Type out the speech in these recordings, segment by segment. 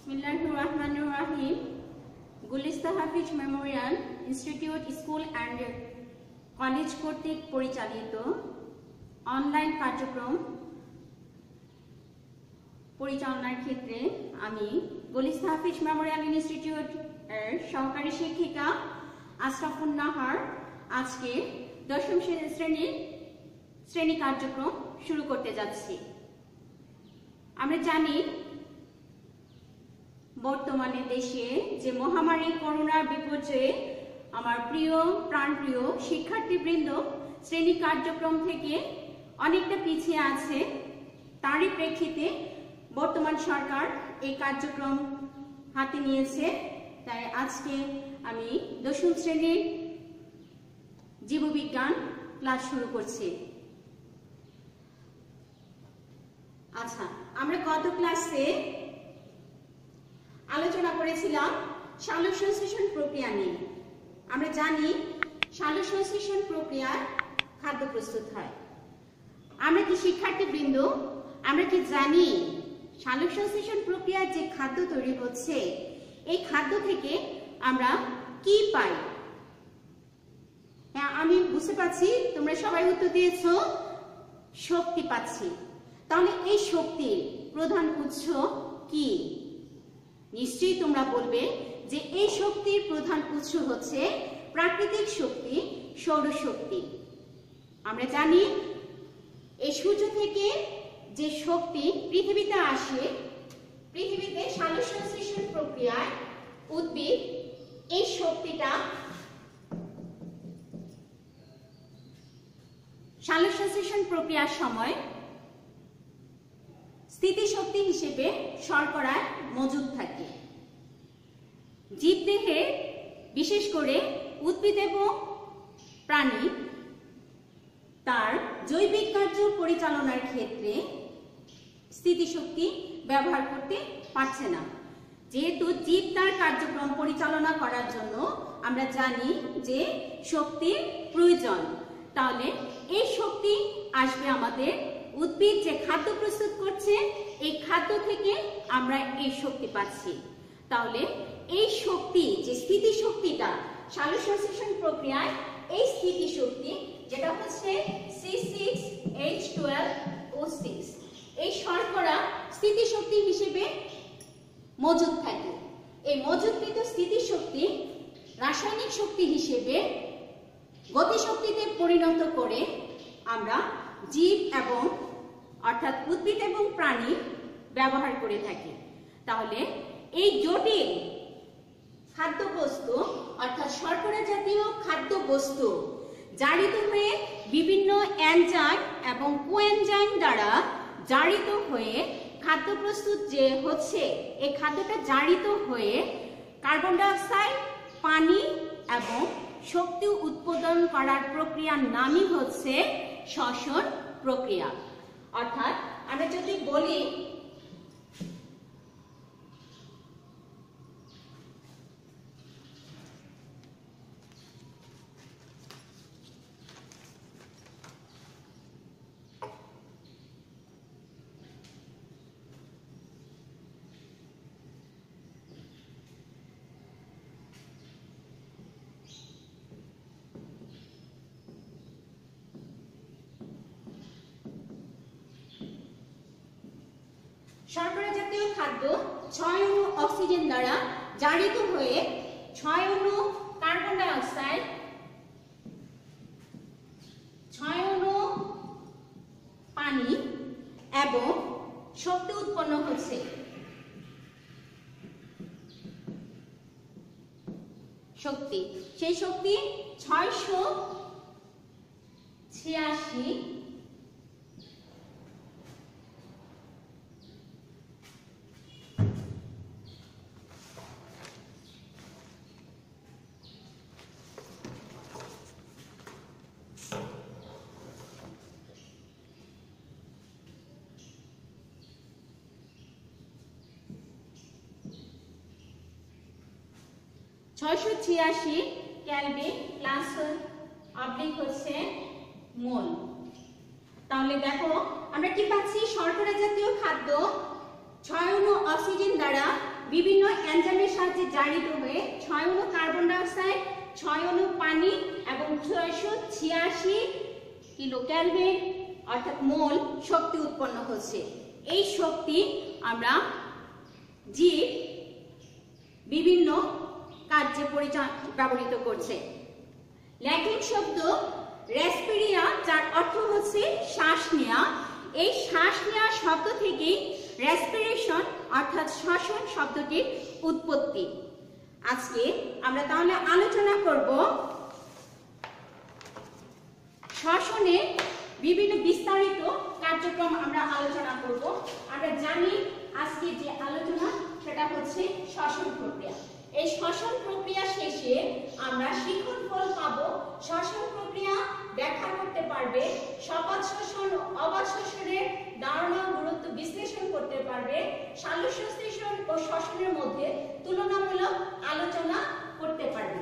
बिस्मिल्लाहिर्रहमानिर्रहीम। Gulista Hafiz memorial institute school and college कर्तृक परिचालित ऑनलाइन कार्यक्रम परिचालनार क्षेत्रे आमी गुलिस्ता हाफिज मेमोरियल इंस्टीट्यूट सहकारी शिक्षिका आशराफुन नाहार आज के दशम श्रेणी कार्यक्रम शुरू करते जाচ্ছি। আমরা জানি বর্তমানে দেশে যে মহামারী করোনার বিপর্যয়ে আমার প্রিয় প্রাণপ্রিয় শিক্ষার্থীবৃন্দ শ্রেণী কার্যক্রম থেকে অনেকটা পিছিয়ে আছে, তারই প্রেক্ষিতে বর্তমান সরকার এই কার্যক্রম হাতে নিয়েছে। তাই আজকে আমি দশম শ্রেণীর জীববিজ্ঞান ক্লাস শুরু করছি। আচ্ছা, আমরা গত ক্লাসে আলোচনা করেছিলাম সালোক সংশ্লেষণ প্রক্রিয়া নিয়ে। আমরা জানি সালোক সংশ্লেষণ প্রক্রিয়ায় খাদ্য প্রস্তুত হয়। আমরা কি শিক্ষার্থীবৃন্দ আমরা কি জানি সালোক সংশ্লেষণ প্রক্রিয়ায় যে খাদ্য তৈরি হচ্ছে এই খাদ্য থেকে আমরা কি পাই? হ্যাঁ, আমি বুঝতে পারছি তোমরা সবাই উত্তর দিয়েছো শক্তি পাচ্ছি। তাহলে এই শক্তির প্রধান উৎস কি? নিশ্চয়ই তোমরা বলবে যে এই শক্তির প্রধান উৎস হচ্ছে প্রাকৃতিক শক্তি, সৌরশক্তি। আমরা জানি এই সূর্য থেকে যে শক্তি পৃথিবীতে আসে, পৃথিবীতে সালোক সংশ্লেষণ প্রক্রিয়ায় উদ্ভিদ এই শক্তিটা সালোক সংশ্লেষণ প্রক্রিয়ার সময় স্থিতিশক্তি হিসেবে শর্করায় মজুদ থাকে। জীবদেহে বিশেষ করে উদ্ভিদ এবং প্রাণী তার জৈবিক কার্য পরিচালনার ক্ষেত্রে স্থিতিশক্তি ব্যবহার করতে পারছে না। যেহেতু জীব তার কার্যক্রম পরিচালনা করার জন্য আমরা জানি যে শক্তির প্রয়োজন, তাহলে এই শক্তি আসবে আমাদের উদ্ভিদ যে খাদ্য প্রস্তুত করছে এই খাদ্য থেকে আমরা এই শক্তি পাচ্ছি। তাহলে এই শক্তি যে স্থিতিশক্তিটা সালোক সংশ্লেষণ প্রক্রিয়ায় এই স্থিতিশক্তি যেটা হচ্ছে C6H12O6 এই শর্করা স্থিতিশক্তি হিসেবে মজুদ থাকে। এই মজুদকৃত স্থিতিশক্তি রাসায়নিক শক্তি হিসেবে গতিশক্তিতে পরিণত করে আমরা জীব এবং অর্থাৎ উদ্ভিদ এবং প্রাণী ব্যবহার করে থাকি। তাহলে এই জটিল খাদ্যবস্তু অর্থাৎ শর্করা জাতীয় খাদ্যবস্তু জারিত হয়ে বিভিন্ন এনজাইম এবং কোএনজাইম দ্বারা জারিত হয়ে খাদ্য প্রস্তুত যে হচ্ছে এই খাদ্যটা জারিত হয়ে কার্বন ডাই অক্সাইড, পানি এবং শক্তি উৎপাদন করার প্রক্রিয়ার নামই হচ্ছে শ্বসন প্রক্রিয়া। অর্থাৎ আমরা যদি বলি শর্করা জাতীয় খাদ্য 6 অণু অক্সিজেন দ্বারা জারিত হয়ে 6 অণু কার্বন ডাই অক্সাইড, 6 অণু পানি এবং শক্তি উৎপন্ন হচ্ছে। শক্তি, সেই শক্তি 686 686 কেলভিন প্লাস অবলিক হচ্ছে মোল। তাহলে দেখো আমরা কি পাচ্ছি, শর্করা জাতীয় খাদ্য 6 অণু অক্সিজেন দ্বারা বিভিন্ন এনজাইমের সাহায্যে জারিত হয়ে 6 অণু কার্বন ডাই অক্সাইড, 6 অণু পানি এবং 686 কিলো ক্যালভিন অর্থাৎ মোল শক্তি উৎপন্ন হচ্ছে। এই শক্তি আমরা জীব বিভিন্ন কার্যে ব্যবহৃত করছে। ল্যাটিন শব্দ রেসপিরিয়া, যার অর্থ হচ্ছে শ্বাস নেওয়া। এই শ্বাস নেওয়া শব্দ থেকেই রেসপিরেশন অর্থাৎ শ্বসন শব্দটির উৎপত্তি। আজকে আমরা তাহলে আলোচনা করব শ্বসনের বিভিন্ন বিস্তারিত কার্যক্রম আমরা আলোচনা করব। আমরা জানি আজকে যে আলোচনা সেটা হচ্ছে শ্বসন প্রক্রিয়া। এই শ্বসন প্রক্রিয়া শেষে আমরা শিখন ফল পাবো। শ্বসন প্রক্রিয়া ব্যাখ্যা করতে পারবে, সবাত শোষণ ও অবাত শোষণের ধারণা ও গুরুত্ব বিশ্লেষণ করতে পারবে, সালোকসংশ্লেষণ ও শ্বসনের মধ্যে তুলনামূলক আলোচনা করতে পারবে।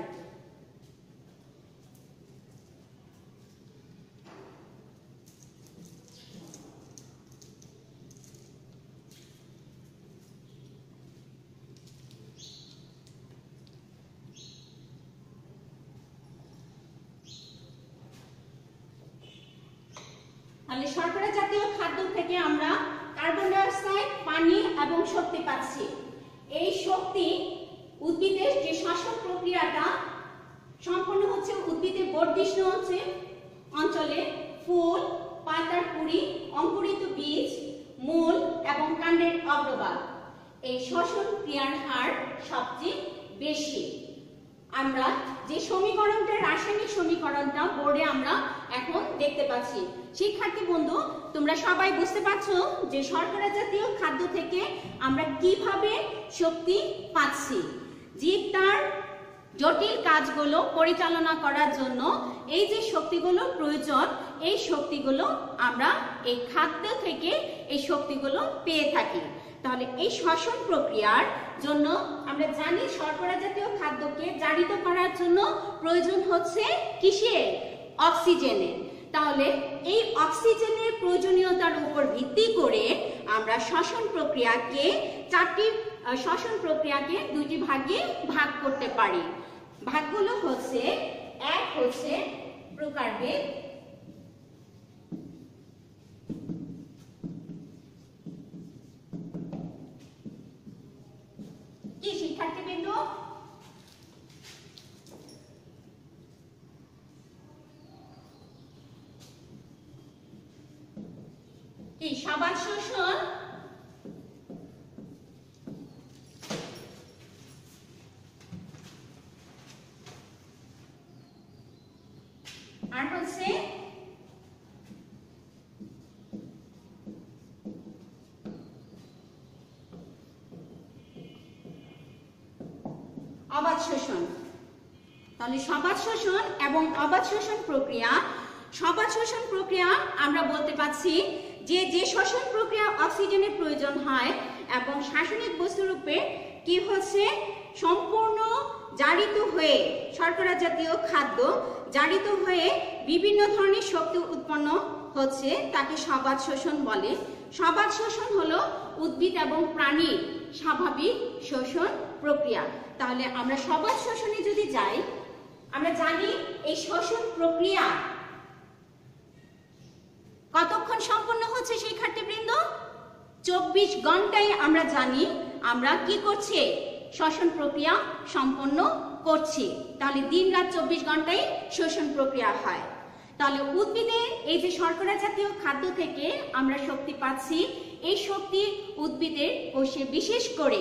তাহলে শর্করা জাতীয় খাদ্য থেকে আমরা কার্বন ডাই অক্সাইড, পানি এবং শক্তি পাচ্ছি। এই শক্তি উদ্ভিদের যে শ্বসন প্রক্রিয়াটা সম্পন্ন হচ্ছে উদ্ভিদের বর্ধিষ্ণু অঞ্চলে ফুল, পাতার কুঁড়ি, অঙ্কুরিত বীজ, মূল এবং কাণ্ডের অগ্রভাগ, এই শ্বসন ক্রিয়ার হার সবচেয়ে বেশি। আমরা যে সমীকরণটা, রাসায়নিক সমীকরণটা বোর্ডে আমরা এখন দেখতে পাচ্ছি। শিক্ষার্থী বন্ধু, তোমরা সবাই বুঝতে পারছো যে শর্করা জাতীয় খাদ্য থেকে আমরা কিভাবে শক্তি পাচ্ছি। জীব তার জটিল কাজগুলো পরিচালনা করার জন্য এই যে শক্তিগুলো প্রয়োজন, এই শক্তিগুলো আমরা এই খাদ্য থেকে এই শক্তিগুলো পেয়ে থাকি। তাহলে এই শ্বসন প্রক্রিয়ার জন্য আমরা জানি শর্করা জাতীয় খাদ্যকে জারিত করার জন্য প্রয়োজন হচ্ছে কিসের? অক্সিজেনের। তাহলে এই অক্সিজেনের প্রয়োজনীয়তার উপর ভিত্তি করে আমরা শ্বসন প্রক্রিয়াকে দুইটি ভাগে ভাগ করতে পারি। ভাগগুলো হচ্ছে, এক হচ্ছে প্রকারভেদ, কি শিক্ষার্থীবৃন্দ? কি সবাত শোষণ আর হচ্ছে অবাত শোষণ। তাহলে সবাত শোষণ এবং অবাত শোষণ প্রক্রিয়া। সবাত শোষণ প্রক্রিয়া আমরা বলতে পাচ্ছি যে শ্বসন প্রক্রিয়া অক্সিজেনের প্রয়োজন হয় এবং শাসনিক বস্তুরূপে কি হচ্ছে সম্পূর্ণ জারিত হয়ে শর্করা জাতীয় খাদ্য জারিত হয়ে বিভিন্ন ধরনের শক্তি উৎপন্ন হচ্ছে, তাকে সবাত শোষণ বলে। সবাত শোষণ হলো উদ্ভিদ এবং প্রাণীর স্বাভাবিক শোষণ প্রক্রিয়া। তাহলে আমরা সবাত শোষণে যদি যাই, আমরা জানি এই শোষণ প্রক্রিয়া কতক্ষণ সম্পন্ন হচ্ছে শিক্ষার্থীবৃন্দ? 24 ঘন্টায় আমরা জানি আমরা কি করছি, শ্বসন প্রক্রিয়া সম্পন্ন করছি। তাহলে দিন রাত 24 ঘন্টায় শোষণ প্রক্রিয়া হয়। তাহলে উদ্ভিদের এই যে শর্করা জাতীয় খাদ্য থেকে আমরা শক্তি পাচ্ছি, এই শক্তি উদ্ভিদের কোষে বিশেষ করে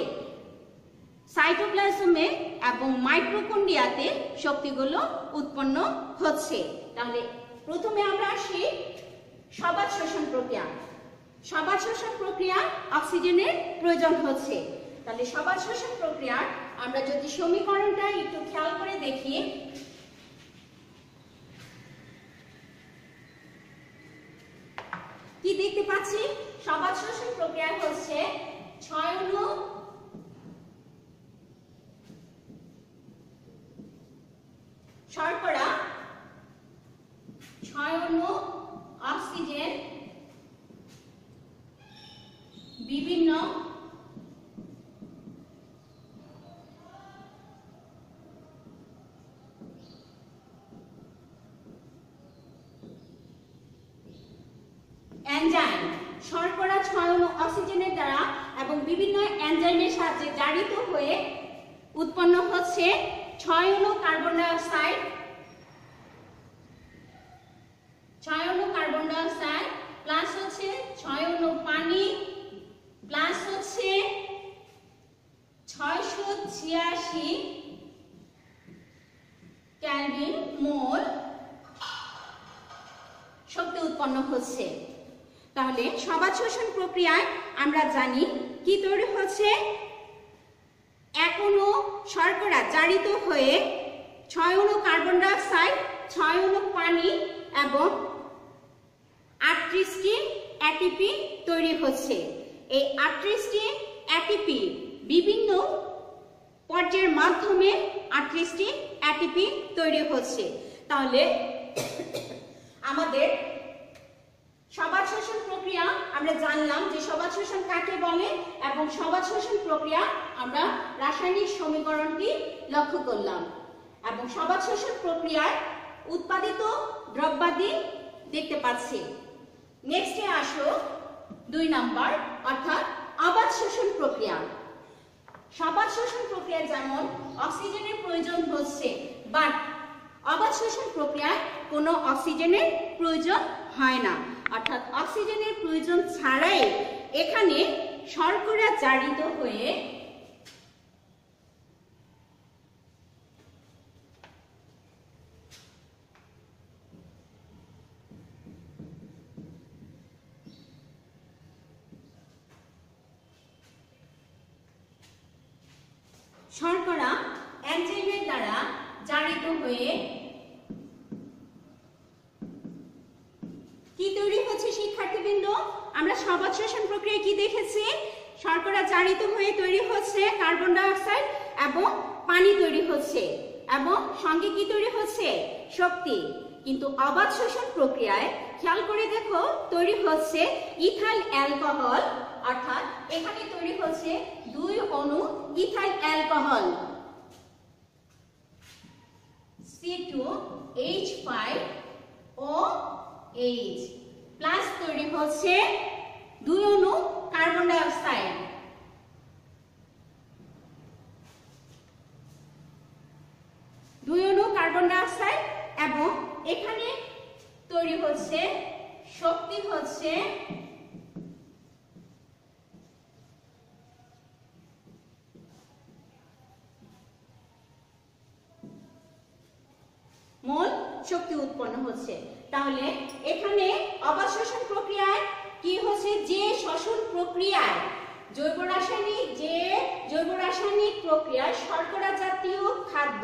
সাইটোপ্লাজমে এবং মাইটোকন্ড্রিয়াতে শক্তিগুলো উৎপন্ন হচ্ছে। তাহলে প্রথমে আমরা আসি সবাত শোষণ প্রক্রিয়া। সবাত শোষণ প্রক্রিয়া অক্সিজেনের প্রয়োজন হচ্ছে। তাহলে সবাত শোষণ প্রক্রিয়া আমরা যদি সমীকরণটা একটু খেয়াল করে দেখি, কি দেখতে পাচ্ছি? সবাত শোষণ প্রক্রিয়া হচ্ছে 6 অণু শর্করা, 6 অণু অক্সিজেন, বিভিন্ন এবং বিভিন্ন এনজাইমের সাহায্যে জারিত হয়ে উৎপন্ন হচ্ছে 6 অণু কার্বন ডাই অক্সাইড, 6 অণু কার্বন ডাই অক্সাইড প্লাস হচ্ছে 6 অণু পানি প্লাস হচ্ছে 686 কেলভিন মোল শক্তি উৎপন্ন হচ্ছে। তাহলে সবাত শোষণ প্রক্রিয়ায় আমরা জানি কি তৈরি হচ্ছে, এক অণু শর্করা জারিত হয়ে 6 অণু কার্বন ডাই অক্সাইড, 6 অণু পানি এবং 38টি এটিপি তৈরি হচ্ছে। এই 38টি এটিপি বিভিন্ন পর্যায়ের মাধ্যমে 38টি এটিপি তৈরি হচ্ছে। তাহলে আমাদের সবাত শোষণ প্রক্রিয়া আমরা জানলাম যে সবাত শোষণ কাকে বলে এবং সবাত শোষণ প্রক্রিয়া আমরা রাসায়নিক সমীকরণটি লক্ষ্য করলাম এবং সবাত শোষণ প্রক্রিয়ায় উৎপাদিত দ্রব্যাদি দেখতে পাচ্ছি। নেক্সটে আসো 2 নাম্বার অর্থাৎ অবাত শোষণ প্রক্রিয়া। সবাত শোষণ প্রক্রিয়া যেমন অক্সিজেনের প্রয়োজন হচ্ছে, বাট অবাত শোষণ প্রক্রিয়ায় কোনো অক্সিজেনের প্রয়োজন হয় না, অর্থাৎ অক্সিজেনের প্রয়োজন ছাড়াই এখানে শর্করা জারিত হয়ে শর্করা এনজাইমের দ্বারা জারিত হয়ে কি তৈরি হচ্ছে শিক্ষার্থীবৃন্দ? আমরা সবাত শোষণ প্রক্রিয়ায় কি দেখেছি? শর্করা জারিত হয়ে তৈরি হচ্ছে কার্বন ডাই অক্সাইড এবং পানি তৈরি হচ্ছে এবং সঙ্গে কি তৈরি হচ্ছে? শক্তি। কিন্তু অবাত শোষণ প্রক্রিয়ায় খেয়াল করে দেখো তৈরি হচ্ছে ইথাইল অ্যালকোহল, অর্থাৎ এখানে তৈরি হচ্ছে 2 অণু ইথাইল অ্যালকোহল C2H5OH প্লাস তৈরি হচ্ছে 2 অণু কার্বন ডাই অক্সাইড, এবং এখানে তৈরি হচ্ছে শক্তি হচ্ছে মোল শক্তি উৎপন্ন হচ্ছে। তাহলে এখানে অবাত শোষণ প্রক্রিয়ায় কি হচ্ছে, যে শ্বসন প্রক্রিয়ায় জৈব রাসায়নিক প্রক্রিয়ায় শর্করা জাতীয় খাদ্য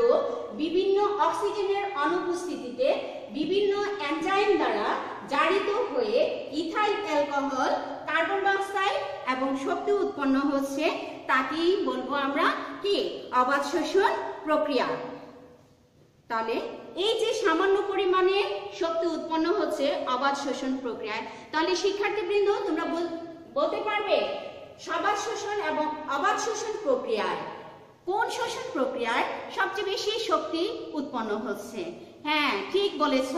বিভিন্ন অক্সিজেনের অনুপস্থিতিতে বিভিন্ন এনজাইম দ্বারা জারিত হয়ে ethyl alcohol, carbon die oxide এবং শক্তি উৎপন্ন হচ্ছে, তাকেই বলবো আমরা কি অবাত শোষণ প্রক্রিয়া। তাহলে এই যে সামান্য পরিমাণে শক্তি উৎপন্ন হচ্ছে অবাত শোষণ প্রক্রিয়ায়, তাহলে শিক্ষার্থীবৃন্দ তোমরা বলতে পারবে সবাত শোষণ এবং অবাত শোষণ প্রক্রিয়ায় কোন শোষণ প্রক্রিয়ায় সবচেয়ে বেশি শক্তি উৎপন্ন হচ্ছে? হ্যাঁ, ঠিক বলেছ,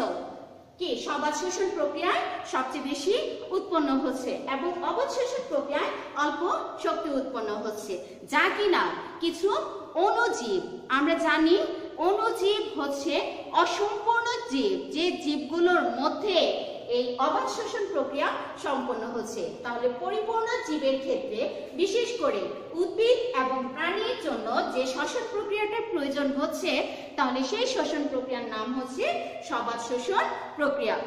কি সবাত শোষণ প্রক্রিয়ায় সবচেয়ে বেশি উৎপন্ন হচ্ছে এবং অবাত শোষণ প্রক্রিয়ায় অল্প শক্তি উৎপন্ন হচ্ছে, যা কিনা কিছু অণুজীব, আমরা জানি অণুজীব হচ্ছে অসম্পূর্ণ জীব, যে জীবগুলোর মধ্যে এই অবাত শোষণ প্রক্রিয়া সম্পন্ন হচ্ছে। তাহলে পরিপূর্ণ জীবের ক্ষেত্রে বিশেষ করে উদ্ভিদ এবং প্রাণীর জন্য যে শ্বসন প্রক্রিয়াটার প্রয়োজন হচ্ছে, তাহলে সেই শ্বসন প্রক্রিয়ার নাম হচ্ছে সবাত শোষণ প্রক্রিয়া।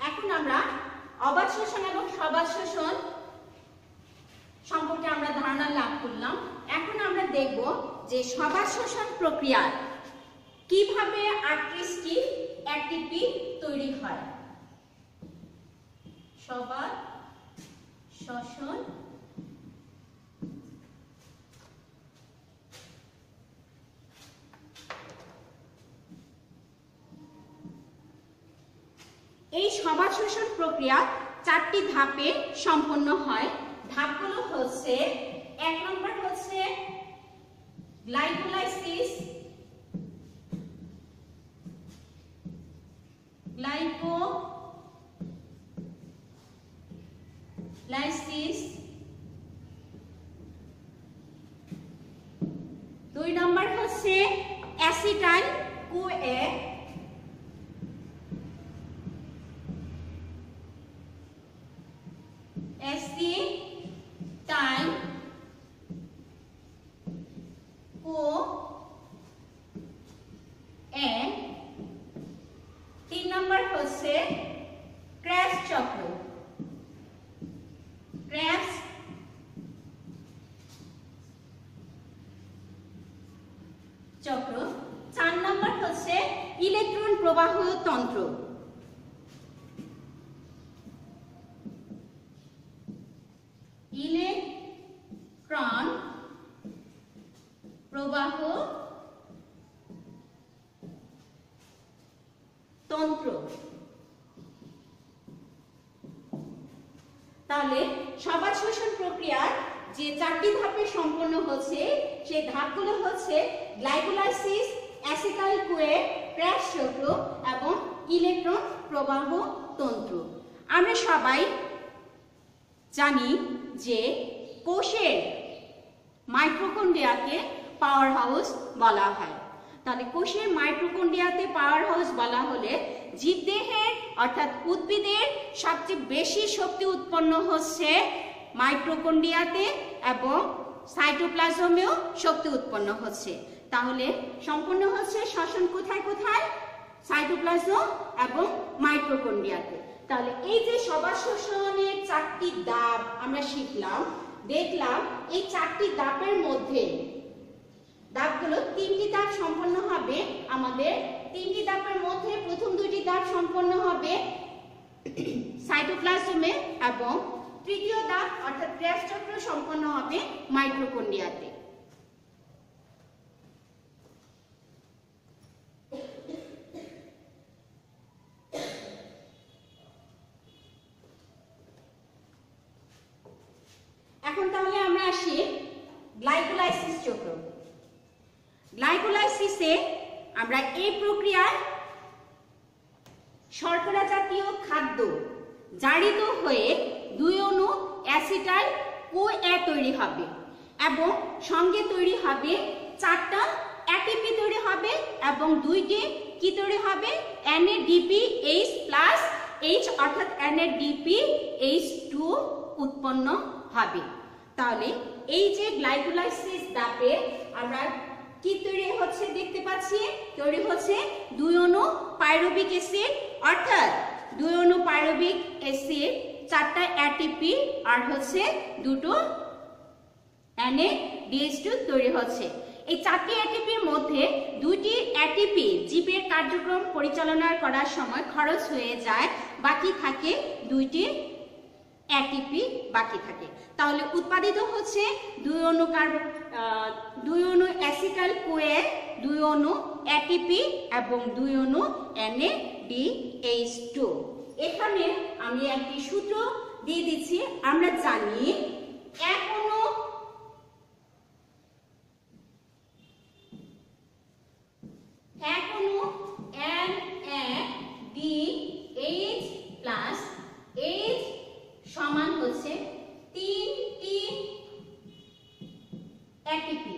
এখন আমরা অবাত শোষণ এবং সবাত শোষণ সম্পর্কে আমরা ধারণা লাভ করলাম। এখন আমরা দেখব যে সবাত শোষণ প্রক্রিয়ায় কিভাবে 38টি এটিপি তৈরি হয়। সবাত শোষণ এই সবাত শোষণ প্রক্রিয়া 4টি ধাপে সম্পন্ন হয়। ধাপগুলো হচ্ছে, 1 নম্বর হচ্ছে গ্লাইকোলাইসিস, গ্লাইকোলাইসিস। 2 নম্বর হচ্ছে অ্যাসিটাইল কোএ, অ্যাসিটাইল কোএ। 3 নম্বর হচ্ছে ক্রেবস চক্র, ক্রেবস চক্র। 4 নম্বর হচ্ছে ইলেকট্রন প্রবাহ তন্ত্র, ইলেকট্রন প্রবাহ তন্ত্র। তাহলে সবার শোষণ প্রক্রিয়ার যে 4টি ধাপে সম্পন্ন হচ্ছে সেই ধাপগুলো হচ্ছে গ্লাইকোলাইসিস, অ্যাসিটাইল কোএ, ক্রেবস চক্র এবং ইলেকট্রন প্রবাহ তন্ত্র। আমরা সবাই জানি যে কোষের মাইটোকন্ড্রিয়াকে পাওয়ার হাউস বলা হয়। তাহলে কোষের মাইটোকন্ড্রিয়াতে পাওয়ার হাউস বলা হলে জীবদেহের অর্থাৎ উদ্ভিদের সবচেয়ে বেশি শক্তি উৎপন্ন হচ্ছে মাইটোকন্ড্রিয়াতে এবং সাইটোপ্লাজমেও শক্তি উৎপন্ন হচ্ছে। তাহলে সম্পন্ন হচ্ছে শ্বসন কোথায় কোথায়? সাইটোপ্লাজম এবং মাইটোকন্ড্রিয়াতে। তাহলে এই যে সবার শোষণের 4টি ধাপ আমরা শিখলাম, দেখলাম এই 4টি ধাপের মধ্যে ধাপগুলো 3টি ধাপ সম্পন্ন হবে আমাদের। 3টি ধাপের মধ্যে প্রথম 2টি ধাপ সম্পন্ন হবে সাইটোপ্লাজমে এবং তৃতীয় ধাপ অর্থাৎ ক্রেবস চক্র সম্পন্ন হবে মাইটোকন্ড্রিয়াতে। এখন তাহলে আমরা আসি গ্লাইকোলাইসিস চক্র। গ্লাইকোলাইসিসে আমরা এই প্রক্রিয়ায় শর্করা জাতীয় খাদ্য জারিত হয়ে 2 অণু অ্যাসিটাইল কোএ তৈরি হবে এবং সঙ্গে তৈরি হবে 4টা এটিপি তৈরি হবে এবং 2টি কি তৈরি হবে? NADPH+ অর্থাৎ NADPH2 উৎপন্ন হবে। তাহলে এই যে গ্লাইকোলাইসিস ধাপে আমরা কি তৈরি হচ্ছে দেখতে পাচ্ছি, তৈরি হচ্ছে 2 অণু পাইরুভিক অ্যাসিড অর্থাৎ 2 অণু পাইরুভিক অ্যাসিড, 4টা এটিপি আর হচ্ছে 2টো NADH2 তৈরি হচ্ছে। এই 4টি এটিপির মধ্যে 2টি এটিপি জীবের কার্যক্রম পরিচালনা করার সময় খরচ হয়ে যায়, বাকি থাকে 2টি এটিপি বাকি থাকে। তাহলে উৎপাদিত হচ্ছে 2 অণু অ্যাসিটাইল কোএ, 2 অণু এটিপি এবং 2 অণু NADH2। এখানে আমি একটি সূত্র দিয়ে দিচ্ছি। আমরা জানি এক অণু NADH+ সমান হচ্ছে 3টি এটিপি,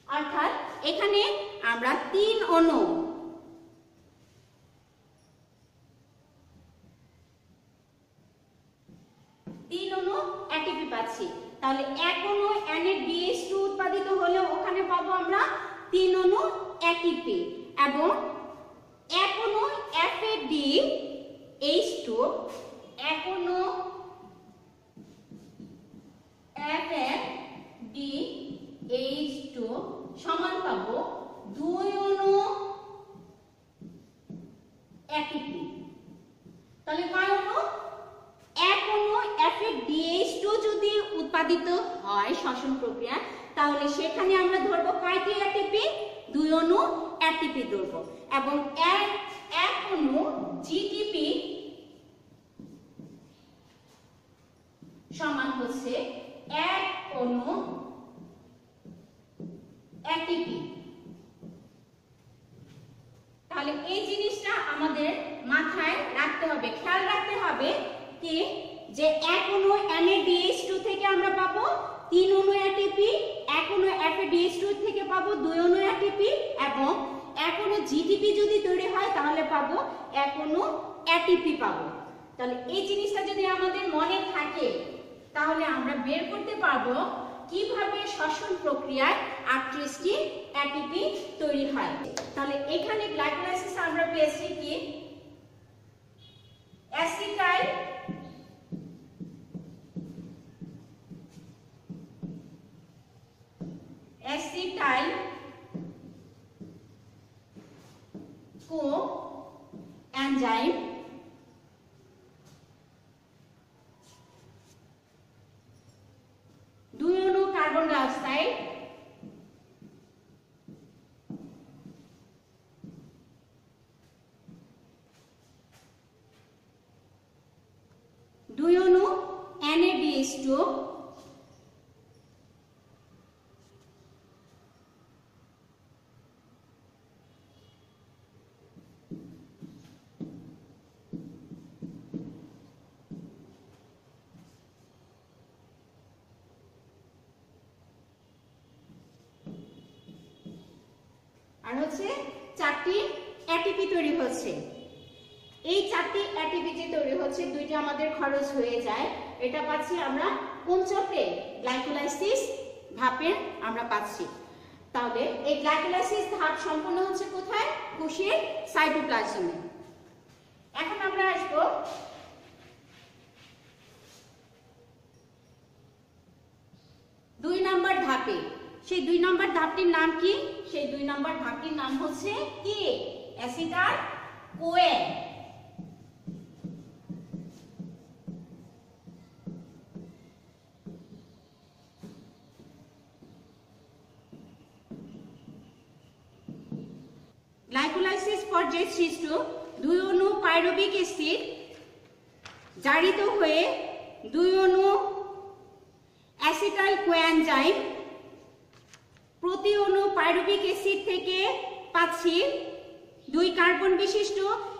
অর্থাৎ এখানে আমরা 3 অণু এটিপি পাচ্ছি। তাহলে এক অণু NADH2 উৎপাদিত হলে ওখানে পাবো আমরা 3 অণু এটিপি এবং এক অণু FADH2, এক অণু FADH2 সমান পাবো 2 অণু এটিপি। তাহলে কয় অণু? এক অণু FADH2 যদি উৎপাদিত হয় শ্বসন প্রক্রিয়া, তাহলে সেখানে আমরা ধরবো কয়টি এটিপি? 2 অণু এটিপি ধরবো এবং এক অণু GTP সমান হচ্ছে এক অণু পাবো 2 অণু এটিপি, এবং 1 অণু জিটিপি যদি তৈরি হয় তাহলে পাবো 1 অণু এটিপি পাবো। তাহলে এই জিনিসটা যদি আমাদের মনে থাকে তাহলে আমরা বের করতে পারবো কিভাবে শ্বসন প্রক্রিয়ায় 38টি এটিপি তৈরি হয়। তাহলে এখানে গ্লাইকোলাইসিস আমরা পেয়েছি কি অ্যাসিটাইল কো এনজাইম, 2 অণু কার্বন ডাই অক্সাইড, 2 অণু NaDH2, আর হচ্ছে 4টি এটিপি তৈরি হচ্ছে। এই 4টি এটিপি যে তৈরি হচ্ছে, 2টা আমাদের খরচ হয়ে যায়। এটা পাচ্ছি আমরা কোন চক্রে? গ্লাইকোলাইসিস ধাপে আমরা পাচ্ছি। তাহলে এই গ্লাইকোলাইসিস ধাপ সম্পন্ন হচ্ছে কোথায়? কোষের সাইটোপ্লাজমে। এখন আমরা আসব 2 নম্বর ধাপে। সেই 2 নম্বর ধাপটির নাম কি? সেই 2 নম্বর ধাপটির নাম হচ্ছে কি? অ্যাসিটাইল কোয়েন। গ্লাইকোলাইসিস পর্যায়ে সৃষ্ট 2 অণু পাইরুভিক অ্যাসিড জারিত হয়ে 2 অণু অ্যাসিটাইল কোএনজাইম, প্রতি অণু পাইরুভিক অ্যাসিড থেকে পাচ্ছি 2 কার্বন বিশিষ্ট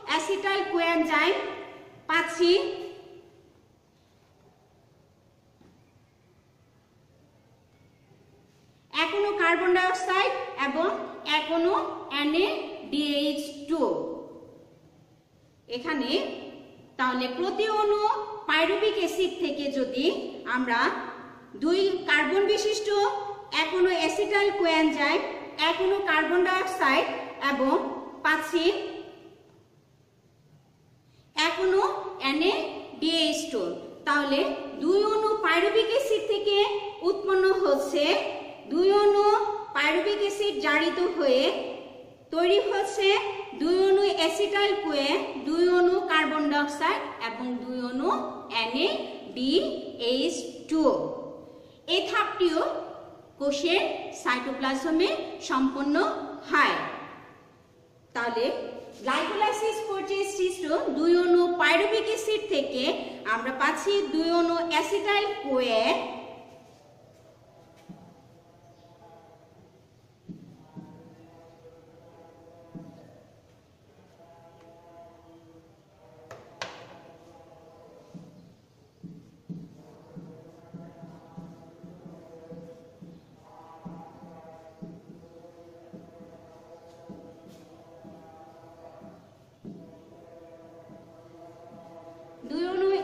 অ্যাসিটাইল কোএনজাইম, পাচ্ছি 1 অণু কার্বন ডাই অক্সাইড এবং 1 অণু NaDH2। এখানে তাহলে প্রতি অণু পাইরুভিক অ্যাসিড থেকে যদি আমরা 2 কার্বন বিশিষ্ট 1 অণু অ্যাসিটাইল কোএনজাইম, 1 অণু কার্বন ডাই অক্সাইড এবং পাচ্ছি 1 অণু NaDH2, তাহলে 2 অণু পাইরুভিক অ্যাসিড থেকে উৎপন্ন হচ্ছে 2 অণু পাইরুভিক অ্যাসিড জারিত হয়ে তৈরি হচ্ছে 2 অণু অ্যাসিটাইল কোয়েন, 2 অণু কার্বন ডাই অক্সাইড এবং 2 অণু NaDH2। এই ধাপটিও কোষের সাইটোপ্লাজমে সম্পন্ন হয়। তাহলে গ্লাইকোলাইসিস পর্যায়ে সৃষ্ট 2 অণু পাইরুভিক অ্যাসিড থেকে আমরা পাচ্ছি 2 অণু অ্যাসিটাইল কোয়েন,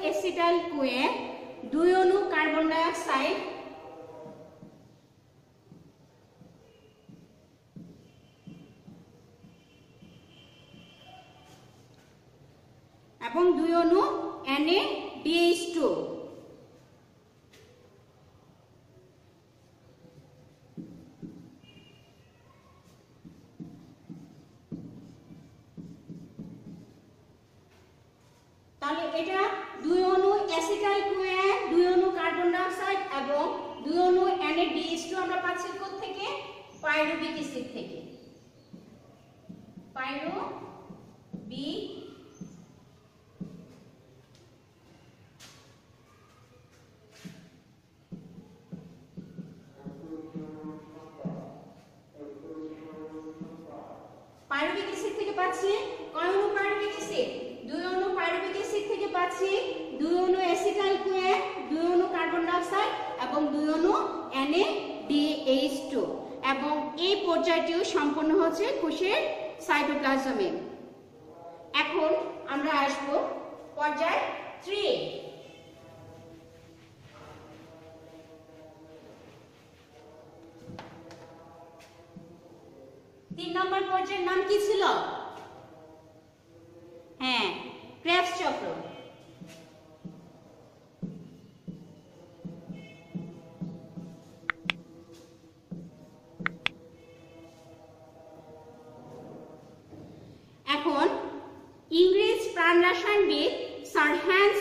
অ্যাসিটাইল কোয়েন, 2 অণু কার্বন ডাই অক্সাইড এবং 2 অণু NaDH2। তাহলে এটা 2 অণু অ্যাসিটাইল কোয়েন, 2 অণু কার্বন ডাই অক্সাইড এবং 2 অণু NaDH2 আমরা পাচ্ছি কোথা থেকে? পাইরুভিক অ্যাসিড থেকে। পাইরুভিক অ্যাসিড থেকে পাচ্ছি কয় অণু পাইরুভিক অ্যাসিড? 2 অণু পাইরুভিক অ্যাসিড থেকে পাচ্ছি 2 অণু অ্যাসিটাইল কোয়েন, 2 অণু কার্বন ডাই অক্সাইড এবং 2 অণু NaDH2। এবং এই পর্যায়টিও সম্পন্ন হচ্ছে কোষের সাইটোপ্লাজমে। এখন আমরা আসব পর্যায় 3। 3 নম্বর পর্যায়ের নাম কি ছিল? হ্যাঁ, ক্রেবস চক্র। এখন ইংরেজ প্রাণ রসায়নবিদ স্যার হ্যান্স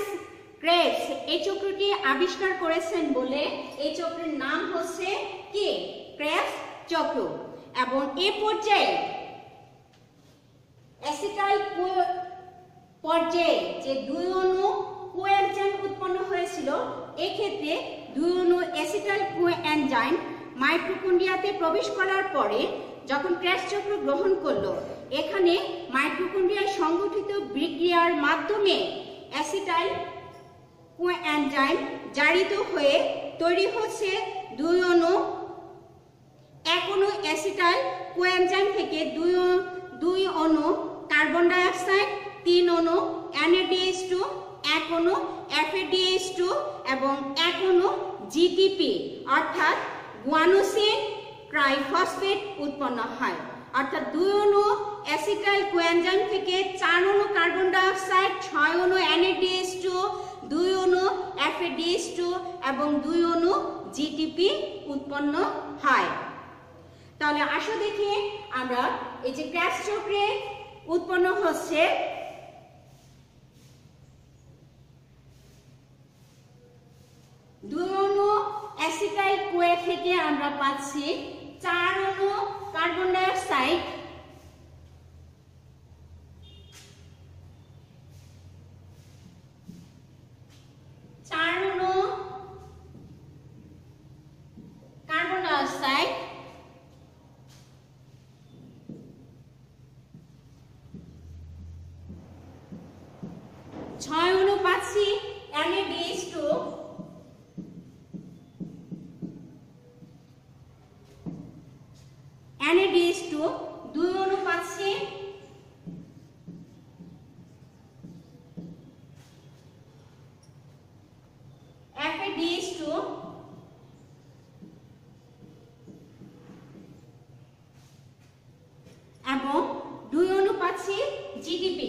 ক্রেবস এই চক্রটি আবিষ্কার করেছেন বলে এই চক্রের নাম হচ্ছে কি? ক্রেবস চক্র। এবং এই পর্যায়ে অ্যাসিটাইল পর্যায়ে যে 2 অণু কোএনজাইম উৎপন্ন হয়েছিল, এক্ষেত্রে 2 অণু অ্যাসিটাইল কোএনজাইম মাইটোকন্ড্রিয়াতে প্রবেশ করার পরে যখন ক্রেবস চক্র গ্রহণ করলো, এখানে মাইটোকন্ড্রিয়ায় সংগঠিত বিক্রিয়ার মাধ্যমে অ্যাসিটাইল কোএনজাইম জারিত হয়ে তৈরি হচ্ছে 2 অণু। এক অণু অ্যাসিটাইল কোএনজাইম থেকে 2 অণু কার্বন ডাই অক্সাইড, 3 অণু NADH2, 1 অণু FADH2 এবং 1 অণু GTP অর্থাৎ গুয়ানোসিন ট্রাইফসফেট উৎপন্ন হয়। অর্থাৎ 2 অণু অ্যাসিটাইল কোএনজাইম থেকে 4 অণু কার্বন ডাই অক্সাইড, 6 অণু NADH2, 2 অণু FADH2 এবং 2 অণু GTP উৎপন্ন হয়। তাহলে আসো দেখি আমরা এই যে ক্রেবস চক্রে উৎপন্ন হচ্ছে দুই অণু অ্যাসিটাইল কোয়ে থেকে আমরা পাচ্ছি 4 অণু কার্বন ডাই অক্সাইড, 4 অণু কার্বন ডাই অক্সাইড, 6 অণু পাচ্ছি NADH2, NADH2, 2 অণু পাচ্ছি FADH2 এবং 2 অণু পাচ্ছি GTP।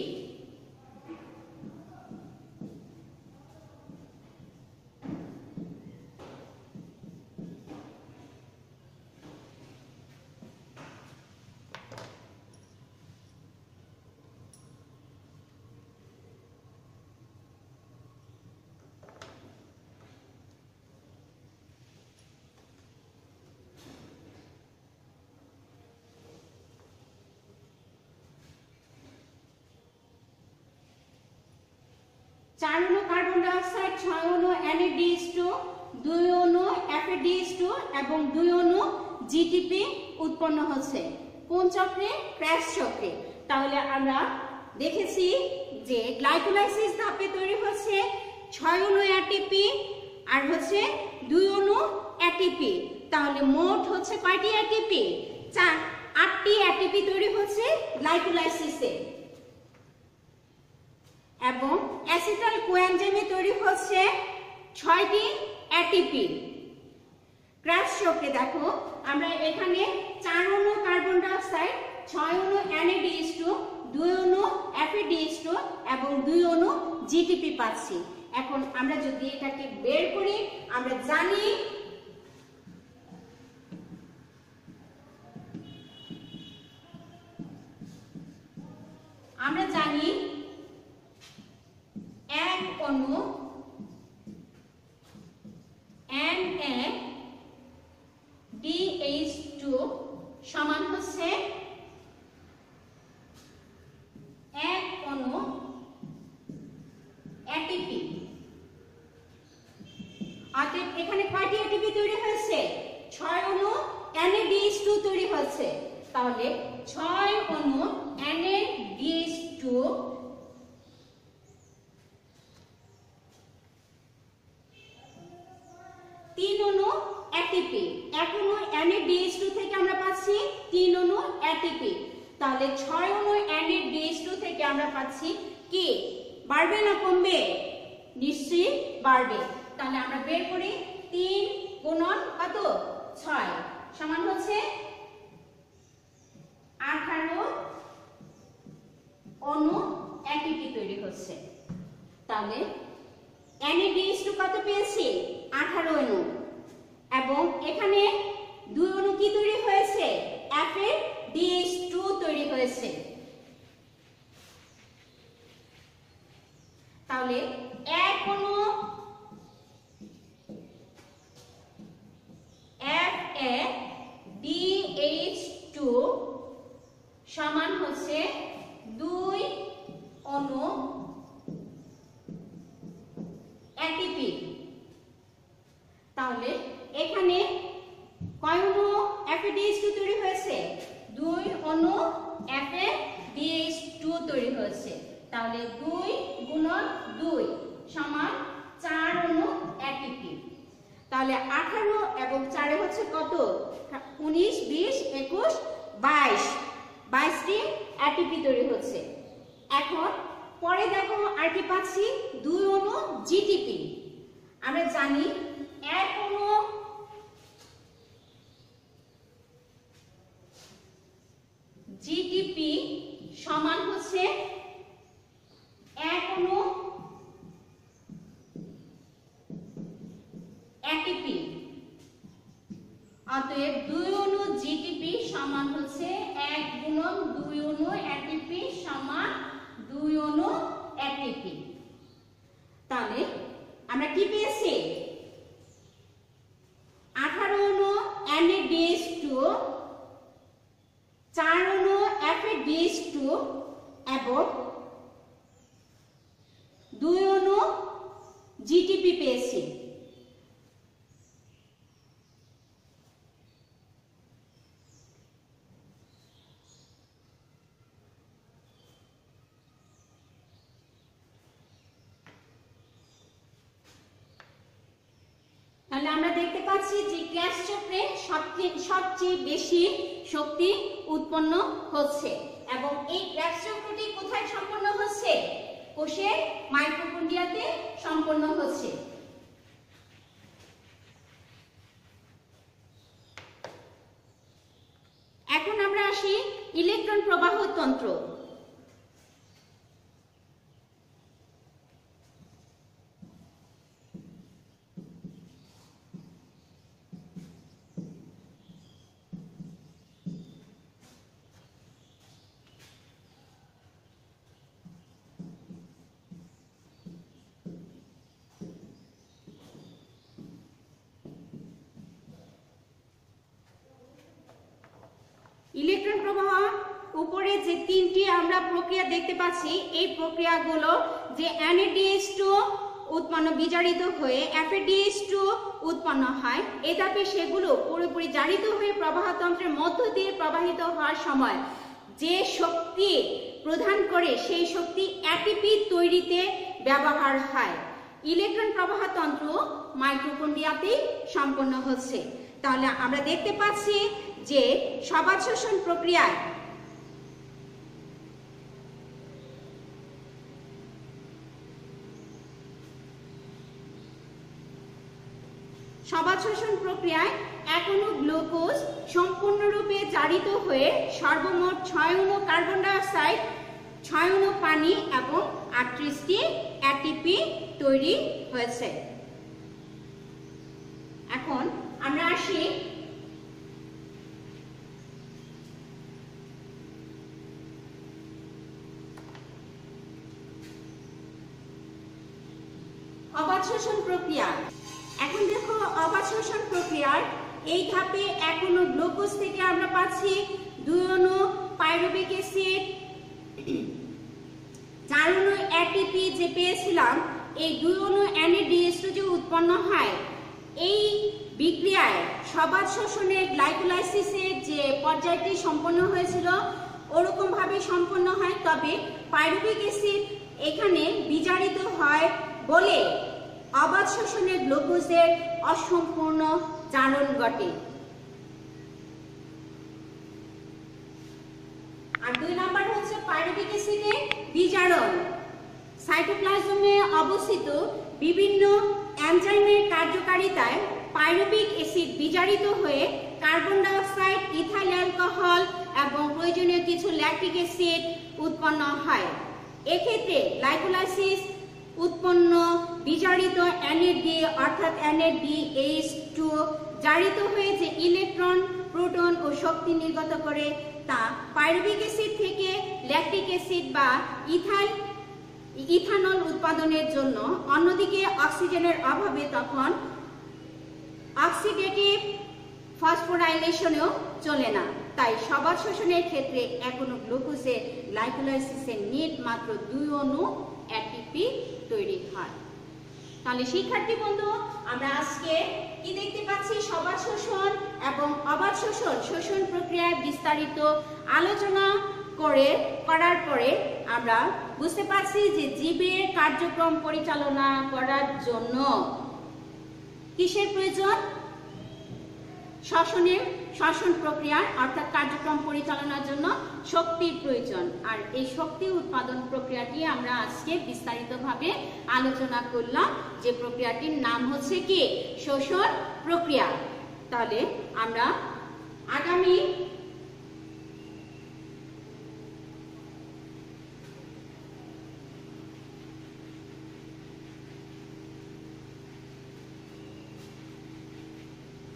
चार अणु कार्बन डाई ऑक्साइड, 6 अणु NADH2, 2 अणु FADH2 এবং 2 अणु GTP উৎপন্ন হচ্ছে কোন চক্রে? ক্রেবস চক্রে। তাহলে আমরা দেখেছি যে গ্লাইকোলাইসিস ধাপে তৈরি হচ্ছে 6 অণু ATP আর হচ্ছে 2 অণু ATP। তাহলে মোট হচ্ছে কয়টি ATP? 8টি ATP তৈরি হচ্ছে গ্লাইকোলাইসিসে। এবং অ্যাসিটাইল কোএনজাইমে তৈরি হচ্ছে 6টি ATP। ক্রেবস চক্রে দেখো আমরা এখানে 4 অণু কার্বন ডাই অক্সাইড, 6 অণু NADH2, 2 অণু FADH2 এবং 2 অণু GTP পাচ্ছি। এখন আমরা যদি এটাকে বের করি, আমরা জানি এক অণু NADH2 সমান হচ্ছে 1 অণু ATP। অতএব এখানে কয়টি ATP তৈরি হয়েছে? 6 অণু NADH2 তৈরি হচ্ছে। তাহলে 6 অণু NADH2 3 অণু ATP। 1 অণু NADH2 থেকে আমরা পাচ্ছি 3 অণু ATP। তাহলে 6 অণু NADH2 থেকে আমরা পাচ্ছি কি বাড়বে না কমবে? নিশ্চয়ই বাড়বে। তাহলে আমরা বের করি 3 গুণন কত 6 সমান হচ্ছে 18 অণু ATP তৈরি হচ্ছে। তাহলে NADH2 কত পেয়েছি 18 অণু, এবং এখানে 2 অণু কি তৈরি হয়েছে FADH2 তৈরি হয়েছে। তাহলে 1 অণু FADH2 সমান হচ্ছে 2 অণু ATP। তাহলে এখানে কয় অণু FADH2 তৈরি হয়েছে? 2 অণু FADH2 তৈরি হয়েছে। তাহলে 2 গুণন 2 সমান 4 অণু ATP। তাহলে 18 এবং 4 হচ্ছে কত? 19 20 21 22 22টি ATP তৈরি হচ্ছে। এখন পরে দেখো আর কি পাচ্ছি 2 অণু GTP। আমরা জানি 1 অণু GTP সমান হচ্ছে 1 অণু ATP। অতএব 2 অণু GTP সমান হচ্ছে 1 গুণন 2 অণু ATP সমান 2 অণু ATP। তাহলে আমরা কি পেয়েছি 18 অণু NADH2, 4 অণু FADH2 এবং 2 অণু GTP পেয়েছি। তাহলে আমরা দেখতে পাচ্ছি যে ক্র্যাশ চক্রে সবচেয়ে বেশি শক্তি উৎপন্ন হচ্ছে, এবং এই ক্র্যাশ চক্রটি কোথায় সম্পন্ন হচ্ছে? কোষের মাইটোকন্ড্রিয়াতে সম্পন্ন হচ্ছে। এখন আমরা আসি ইলেকট্রন প্রবাহ তন্ত্র। ইলেকট্রন প্রবাহ উপরে যে 3টি আমরা প্রক্রিয়া দেখতে পাচ্ছি, এই প্রক্রিয়াগুলো যে NADH2 উৎপন্ন বিজারিত হয়ে FADH2 উৎপন্ন হয়, এই ধাপে সেগুলো পুরোপুরি জারিত হয়ে প্রবাহতন্ত্রের মধ্য দিয়ে প্রবাহিত হওয়ার সময় যে শক্তি প্রদান করে সেই শক্তি ATP তৈরিতে ব্যবহার হয়। ইলেকট্রন প্রবাহতন্ত্র মাইটোকন্ড্রিয়াতে সম্পন্ন হচ্ছে। তাহলে আমরা দেখতে পাচ্ছি যে সবাত শোষণ প্রক্রিয়ায় এক অণু গ্লুকোজ সম্পূর্ণরূপে জারিত হয়ে সর্বমোট 6 অণু কার্বন ডাই অক্সাইড, 6 অণু পানি এবং 38টি ATP তৈরি হয়েছে। এখন আমরা আসি অবাত শোষণ প্রক্রিয়া। এখন দেখো অবাত শোষণ প্রক্রিয়ার এই ধাপে 1 অণু গ্লুকোজ থেকে আমরা পাচ্ছি 2 অণু পাইরুভিক অ্যাসিড, 4 অণু ATP যে পেয়েছিলাম, এই 2 অণু NADH2 যে উৎপন্ন হয়, এই বিক্রিয়ায় সবাত শোষণে গ্লাইকোলাইসিসের যে পর্যায়টি সম্পন্ন হয়েছিল ওরকম ভাবে সম্পন্ন হয়, তবে পাইরুভিক অ্যাসিড এখানে বিজারিত হয় বলে অবাত শোষণে গ্লুকোজের অসম্পূর্ণ জারণ ঘটে। আর 2 নাম্বার হচ্ছে পাইরুভিক অ্যাসিডের বিজারণ। সাইটোপ্লাজমে অবস্থিত বিভিন্ন এনজাইমের কার্যকারিতায় পাইরুভিক অ্যাসিড বিজারিত হয়ে carbon die oxide, ethyl alcohol এবং প্রয়োজনীয় কিছু ল্যাকটিক অ্যাসিড উৎপন্ন হয়। এক্ষেত্রে গ্লাইকোলাইসিস উৎপন্ন বিজারিত NAD অর্থাৎ NADH2 জারিত হয়ে যে ইলেকট্রন, প্রোটন ও শক্তি নির্গত করে তা পাইরুভিক অ্যাসিড থেকে ল্যাকটিক অ্যাসিড বা ইথানল উৎপাদনের জন্য। অন্যদিকে অক্সিজেনের অভাবে তখন অক্সিডেটিভ ফসফোরাইলেশনেও চলে না। তাই সবার শোষণের ক্ষেত্রে এখনো গ্লুকোজের গ্লাইকোলাইসিসের নিট মাত্র 2 অণু ATP তৈরি হয়। তাহলে শিক্ষার্থী বন্ধু, আমরা আজকে কি দেখতে পাচ্ছি? সবার শোষণ এবং অবাধ শোষণ প্রক্রিয়ায় বিস্তারিত আলোচনা করার পরে আমরা বুঝতে পারছি যে জীবের কার্যক্রম পরিচালনা করার জন্য কিসের প্রয়োজন? শ্বসন প্রক্রিয়ার অর্থাৎ কার্যক্রম পরিচালনার জন্য শক্তির প্রয়োজন। আর এই শক্তি উৎপাদন প্রক্রিয়াটি আমরা আজকে বিস্তারিতভাবে আলোচনা করলাম, যে প্রক্রিয়াটির নাম হচ্ছে কি? শ্বসন প্রক্রিয়া। তাহলে আমরা আগামী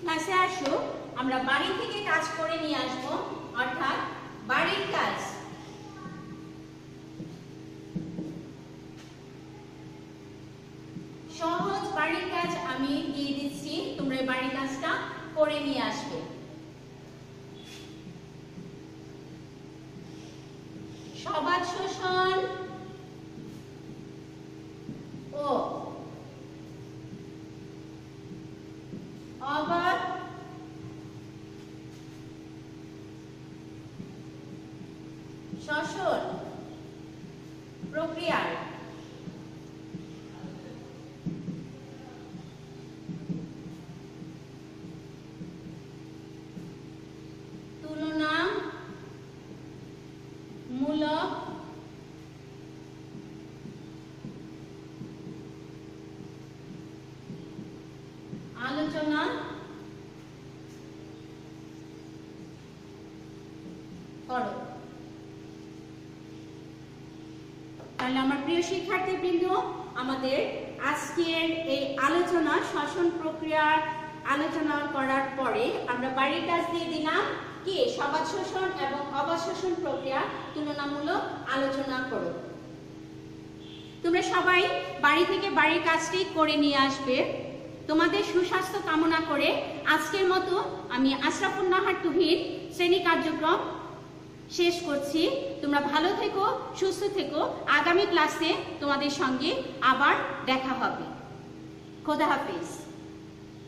ক্লাসে আসো, আমরা বাড়ি থেকে কাজ করে নিয়ে আসবো, অর্থাৎ বাড়ির কাজ। সহজ বাড়ির কাজ আমি দিয়ে দিচ্ছি, তোমরা এই বাড়ির কাজটা করে নিয়ে আসবে। সবাদ শোষণ ও অবাধ শ্বসন প্রক্রিয়ার তুলনামূলক আলোচনা করো। তাহলে আমার প্রিয় শিক্ষার্থীবৃন্দ, আমাদের আজকের এই আলোচনা শ্বসন প্রক্রিয়ার আলোচনা করার পরে আমরা বাড়ির কাজ দিয়ে দিলাম কি? সবাদ শোষণ এবং অবাধ শোষণ প্রক্রিয়া তুলনামূলক আলোচনা করো। তোমরা সবাই বাড়ি থেকে বাড়ির কাজটি করে নিয়ে আসবে। তোমাদের সুস্বাস্থ্য কামনা করে আজকের মতো আমি আশরাফুন নাহার তুহিন শ্রেণী কার্যক্রম শেষ করছি। তোমরা ভালো থেকো, সুস্থ থেকো। আগামী ক্লাসে তোমাদের সঙ্গে আবার দেখা হবে। খোদা হাফেজ।